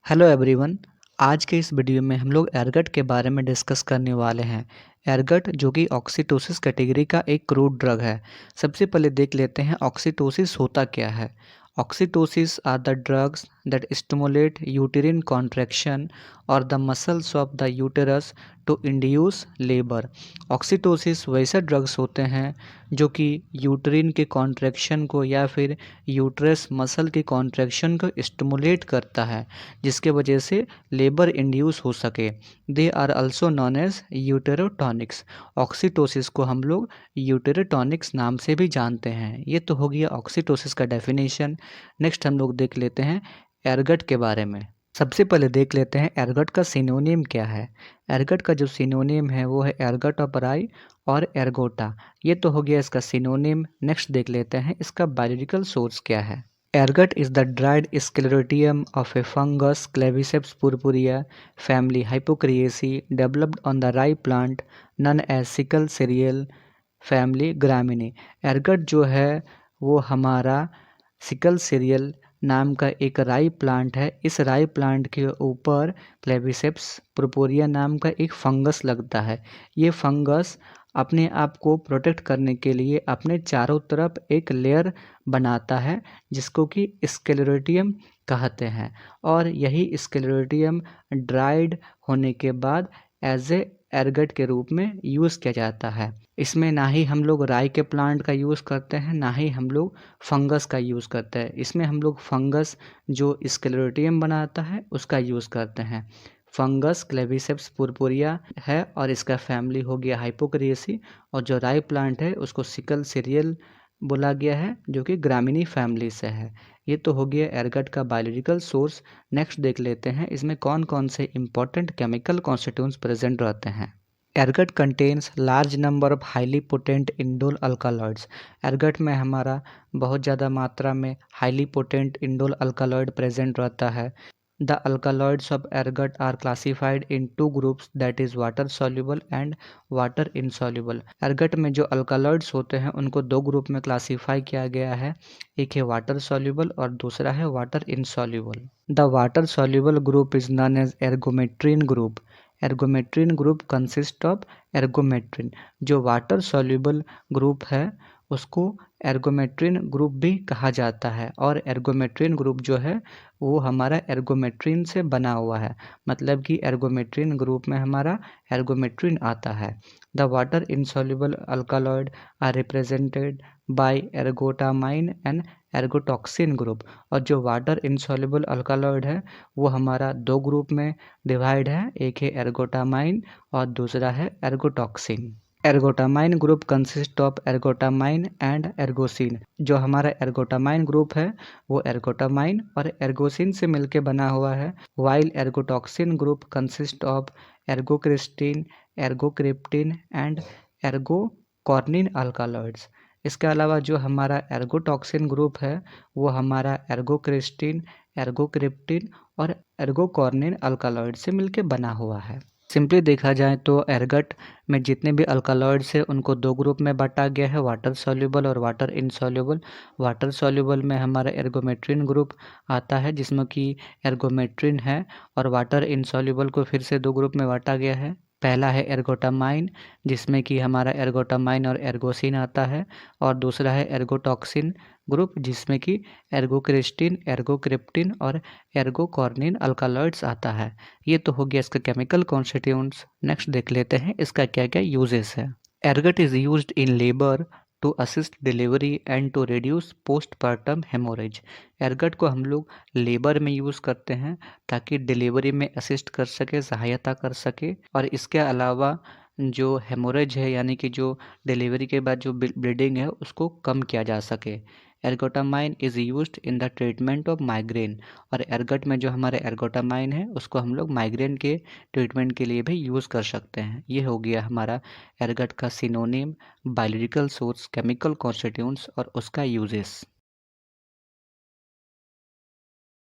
Hello everyone. आज के इस वीडियो में हम लोग एर्गट के बारे में डिस्कस करने वाले हैं। एर्गट जो कि ऑक्सीटोसिस कैटेगरी का एक क्रूड ड्रग है। सबसे पहले देख लेते हैं ऑक्सीटोसिस होता क्या है। Oxytocics are the drugs that stimulate uterine contraction और the muscles of the uterus to induce labour. Oxytocics वैसे ड्रग्स होते हैं जो कि यूटेरिन के कॉन्ट्रैक्शन को या फिर यूट्रस मसल के कॉन्ट्रैक्शन को स्टिमुलेट करता है, जिसके वजह से लेबर इंड्यूस हो सके। They are also known as uterotonics. Oxytocics को हम लोग यूटेरोटॉनिक्स नाम से भी जानते हैं। ये तो हो गया ऑक्सीटोसिस का डेफिनेशन। नेक्स्ट हम लोग देख लेते हैं एर्गट के बारे में। सबसे पहले देख लेते हैं एर्गट का सिनोनिम क्या है। एर्गट का जो सिनोनिम है वो है एर्गट ऑफ राई और एर्गोटा। ये तो हो गया इसका सिनोनिम। नेक्स्ट देख लेते हैं इसका बायोलॉजिकल सोर्स क्या है। Ergot is the dried sclerotium of a fungus Claviceps purpurea family Hypocriaceae developed on the rye plant known as sickle cereal family Gramineae। एर्गट जो है वो हमारा सिकल सीरियल नाम का एक राई प्लांट है। इस राई प्लांट के ऊपर क्लेविसेप्स पुरपुरिया नाम का एक फंगस लगता है। ये फंगस अपने आप को प्रोटेक्ट करने के लिए अपने चारों तरफ एक लेयर बनाता है, जिसको कि स्क्लेरोटियम कहते हैं। और यही स्क्लेरोटियम ड्राइड होने के बाद एज ए एर्गट के रूप में यूज़ किया जाता है। इसमें ना ही हम लोग राई के प्लांट का यूज़ करते हैं, ना ही हम लोग फंगस का यूज़ करते हैं। इसमें हम लोग फंगस जो स्क्लेरोटियम बनाता है उसका यूज़ करते हैं। फंगस क्लेविसेप्स पुरपुरिया है और इसका फैमिली हो गया हाइपोक्रिएसी। और जो राई प्लांट है उसको सिकल सीरियल बोला गया है, जो कि ग्रामीणी फैमिली से है। ये तो हो गया एर्गट का बायोलॉजिकल सोर्स। नेक्स्ट देख लेते हैं इसमें कौन कौन से इंपॉर्टेंट केमिकल कॉन्स्टिट्यूएंट्स प्रेजेंट रहते हैं। Ergot contains large number of highly potent indole alkaloids. Ergot में हमारा बहुत ज़्यादा मात्रा में highly potent indole alkaloid present रहता है। The alkaloids of ergot are classified in two groups, that is water soluble and water insoluble। ergot में जो alkaloids होते हैं उनको दो ग्रुप में क्लासीफाई किया गया है। एक है वाटर soluble और दूसरा है water insoluble। The water soluble group is known as ergometrine group। ergometrine group consists of ergometrin। जो वाटर soluble ग्रुप है उसको एर्गोमेट्रिन ग्रुप भी कहा जाता है। और एर्गोमेट्रिन ग्रुप जो है वो हमारा एर्गोमेट्रिन से बना हुआ है, मतलब कि एर्गोमेट्रिन ग्रुप में हमारा एर्गोमेट्रिन आता है। The water insoluble alkaloid are represented by ergotamine and ergotoxine group. और जो वाटर इनसॉल्युबल अल्कालॉइड है वो हमारा दो ग्रुप में डिवाइड है, एक है एर्गोटामाइन और दूसरा है ergotoxine. Ergotamine group consist of ergotamine and ergosine. जो हमारा एर्गोटामाइन ग्रुप है वो एर्गोटामाइन और एर्गोसिन से मिलके बना हुआ है। While ergotoxine group consist of ergocristine, ergocryptine and ergocornine alkaloids. इसके अलावा जो हमारा एर्गोटॉक्सिन ग्रुप है वो हमारा एर्गोक्रिस्टिन, एर्गोक्रिप्टिन और एर्गोकॉर्निन अल्कालॉइड से मिलके बना हुआ है। सिंपली देखा जाए तो एर्गट में जितने भी अल्कालॉइड्स हैं उनको दो ग्रुप में बांटा गया है, वाटर सॉल्युबल और वाटर इनसॉल्युबल। वाटर सॉल्युबल में हमारा एर्गोमेट्रिन ग्रुप आता है जिसमें कि एर्गोमेट्रिन है। और वाटर इनसॉल्युबल को फिर से दो ग्रुप में बांटा गया है। पहला है एर्गोटामाइन जिसमें कि हमारा एर्गोटामाइन और एर्गोसिन आता है। और दूसरा है एर्गोटॉक्सिन ग्रुप जिसमें कि एर्गोक्रिस्टिन, एर्गोक्रिप्टिन और एर्गोकॉर्निन अल्कालॉइड्स आता है। ये तो हो गया इसका केमिकल कॉन्स्टिट्यूएंट्स। नेक्स्ट देख लेते हैं इसका क्या क्या यूजेस है। Ergot is used in labour to assist delivery and to reduce postpartum haemorrhage. Ergot को हम लोग लेबर में यूज़ करते हैं ताकि डिलीवरी में असिस्ट कर सके, सहायता कर सके। और इसके अलावा जो हेमोरेज है यानी कि जो डिलीवरी के बाद जो ब्लीडिंग है उसको कम किया जा सके। Ergotamine is used in the treatment of migraine. और एर्गट में जो हमारे एर्गोटामाइन है उसको हम लोग माइग्रेन के ट्रीटमेंट के लिए भी यूज़ कर सकते हैं। ये हो गया हमारा एर्गट का synonym, biological source, chemical constituents और उसका यूजेस।